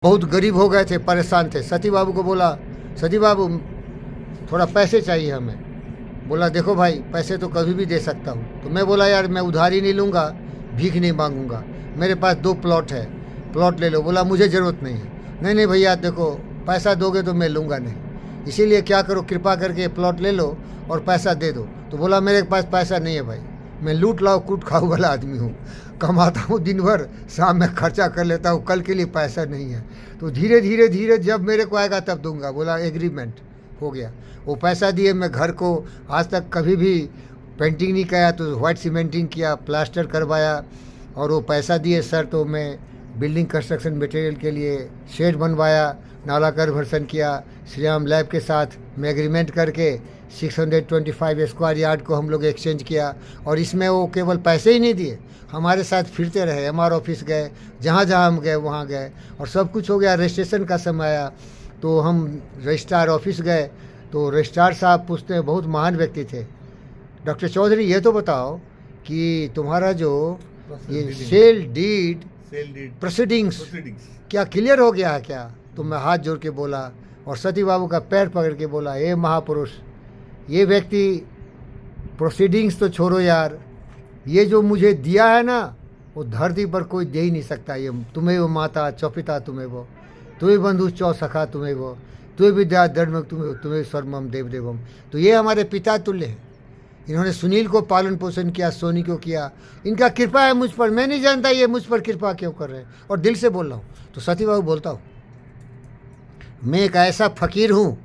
बहुत गरीब हो गए थे, परेशान थे। सती बाबू को बोला, सती बाबू थोड़ा पैसे चाहिए हमें। बोला देखो भाई, पैसे तो कभी भी दे सकता हूँ। तो मैं बोला यार मैं उधारी नहीं लूँगा, भीख नहीं मांगूंगा, मेरे पास 2 प्लॉट है, प्लॉट ले लो। बोला मुझे ज़रूरत नहीं है। नहीं नहीं भैया देखो, पैसा दोगे तो मैं लूँगा नहीं, इसीलिए क्या करो कृपा करके प्लॉट ले लो और पैसा दे दो। तो बोला मेरे पास पैसा नहीं है भाई, मैं लूट लाओ कूट खाऊ वाला आदमी हूँ, कमाता हूँ दिन भर, शाम में खर्चा कर लेता हूँ, कल के लिए पैसा नहीं है। तो धीरे धीरे धीरे जब मेरे को आएगा तब दूंगा। बोला एग्रीमेंट हो गया। वो पैसा दिए, मैं घर को आज तक कभी भी पेंटिंग नहीं किया, तो वाइट सीमेंटिंग किया, प्लास्टर करवाया। और वो पैसा दिए सर, तो मैं बिल्डिंग कंस्ट्रक्शन मटेरियल के लिए शेड बनवाया, नाला कन्वर्सन किया। श्रीराम लैब के साथ मैं एग्रीमेंट करके 625 स्क्वायर यार्ड को हम लोग एक्सचेंज किया। और इसमें वो केवल पैसे ही नहीं दिए, हमारे साथ फिरते रहे, एमआर ऑफिस गए, जहाँ जहाँ हम गए वहाँ गए, और सब कुछ हो गया। रजिस्ट्रेशन का समय आया तो हम रजिस्ट्रार ऑफिस गए, तो रजिस्ट्रार साहब पूछते हैं, बहुत महान व्यक्ति थे, डॉक्टर चौधरी ये तो बताओ कि तुम्हारा जो ये सेल डीड प्रोसीडिंग्स क्या क्लियर हो गया है क्या? तो मैं हाथ जोड़ के बोला और सती बाबू का पैर पकड़ के बोला, ए महापुरुष, ये व्यक्ति प्रोसीडिंग्स तो छोड़ो यार, ये जो मुझे दिया है ना, वो धरती पर कोई दे ही नहीं सकता। ये तुम्हें वो माता चौपिता, तुम्हें वो, तुम्हें बंधु चौ सखा, तुम्हें वो, तुम्हें विद्या धर्म, तुम्हें सर्वम देव देवम। तो ये हमारे पिता तुल्य हैं। इन्होंने सुनील को पालन पोषण किया, सोनी को किया, इनका कृपा है मुझ पर। मैं नहीं जानता ये मुझ पर कृपा क्यों कर रहे हैं, और दिल से बोल रहा हूँ। तो सती बाबू बोलता हूँ, मैं एक ऐसा फ़कीर हूँ,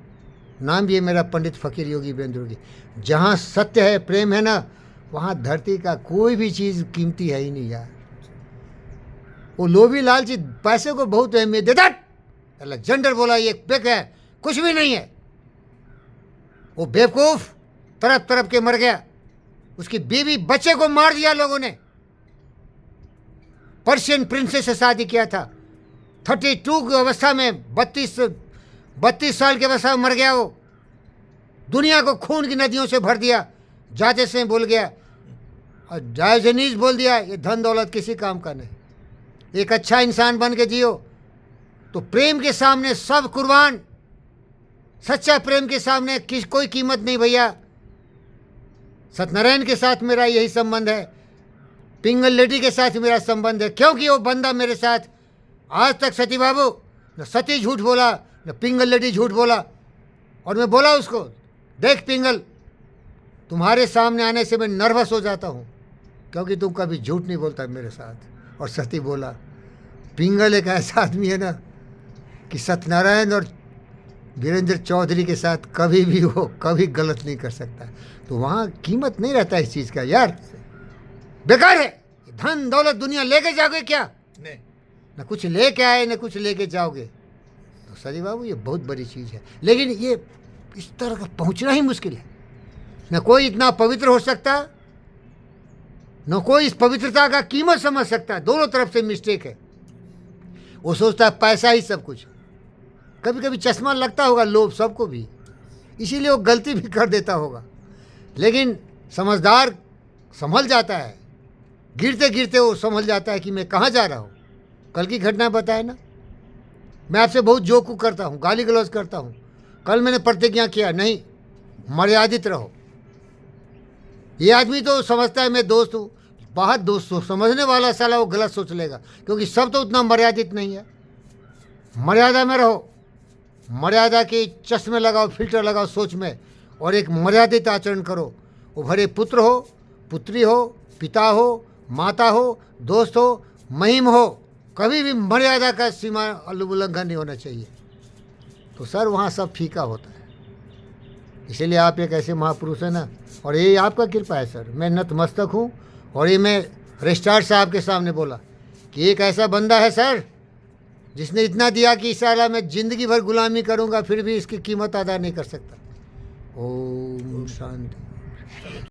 नाम भी है मेरा पंडित फ़कीर योगी वीरेंद्र योगी। जहाँ सत्य है, प्रेम है ना, वहाँ धरती का कोई भी चीज़ कीमती है ही नहीं यार। वो लोभी लालची पैसे को बहुत अहमियत देता। अलेक्जेंडर बोला ये बेक है, कुछ भी नहीं है। वो बेवकूफ़ तरफ तरफ के मर गया, उसकी बीवी बच्चे को मार दिया लोगों ने। पर्शियन प्रिंसेस से शादी किया था, 32 की अवस्था में, 32 साल की अवस्था में मर गया वो। दुनिया को खून की नदियों से भर दिया, जाते से बोल गया, और डायोजनीज बोल दिया ये धन दौलत किसी काम का नहीं, एक अच्छा इंसान बन के जियो। तो प्रेम के सामने सब कुर्बान, सच्चा प्रेम के सामने कोई कीमत नहीं भैया। सत्यनारायण के साथ मेरा यही संबंध है, पिंगल लेडी के साथ मेरा संबंध है, क्योंकि वो बंदा मेरे साथ आज तक, सती बाबू, न सती झूठ बोला न पिंगल लेडी झूठ बोला। और मैं बोला उसको, देख पिंगल, तुम्हारे सामने आने से मैं नर्वस हो जाता हूँ, क्योंकि तुम कभी झूठ नहीं बोलता मेरे साथ। और सती बोला, पिंगल एक ऐसा आदमी है ना कि सत्यनारायण और वीरेंद्र चौधरी के साथ कभी भी वो कभी गलत नहीं कर सकता। तो वहाँ कीमत नहीं रहता इस चीज़ का यार, बेकार है। धन दौलत दुनिया लेके जाओगे क्या? नहीं, न कुछ लेके आए न कुछ लेके जाओगे। तो सती बाबू ये बहुत बड़ी चीज़ है, लेकिन ये इस तरह का पहुँचना ही मुश्किल है। न कोई इतना पवित्र हो सकता, न कोई इस पवित्रता का कीमत समझ सकता। दोनों तरफ से मिस्टेक है। वो सोचता है पैसा ही सब कुछ। कभी कभी चश्मा लगता होगा लोभ सबको भी, इसीलिए वो गलती भी कर देता होगा। लेकिन समझदार संभल जाता है, गिरते गिरते वो संभल जाता है कि मैं कहाँ जा रहा हूँ। कल की घटना बताए ना, मैं आपसे बहुत जोक करता हूँ, गाली गलौज करता हूँ। कल मैंने प्रतिज्ञा किया, नहीं मर्यादित रहो। ये आदमी तो समझता है मैं दोस्त हूँ, बाहर दोस्त हूँ, समझने वाला साला वो गलत सोच लेगा, क्योंकि सब तो उतना मर्यादित नहीं है। मर्यादा में रहो, मर्यादा के चश्मे लगाओ, फिल्टर लगाओ सोच में, और एक मर्यादित आचरण करो। वो भरे पुत्र हो, पुत्री हो, पिता हो, माता हो, दोस्त हो, महिम हो, कभी भी मर्यादा का सीमा उल्लंघन नहीं होना चाहिए। तो सर वहाँ सब फीका होता है। इसीलिए आप एक ऐसे महापुरुष हैं ना, और ये आपका कृपा है सर। मैं नतमस्तक हूँ, और ये मैं रजिस्ट्रार साहब के सामने बोला कि एक ऐसा बंदा है सर जिसने इतना दिया कि साला मैं ज़िंदगी भर गुलामी करूँगा, फिर भी इसकी कीमत अदा नहीं कर सकता। ओम शांति।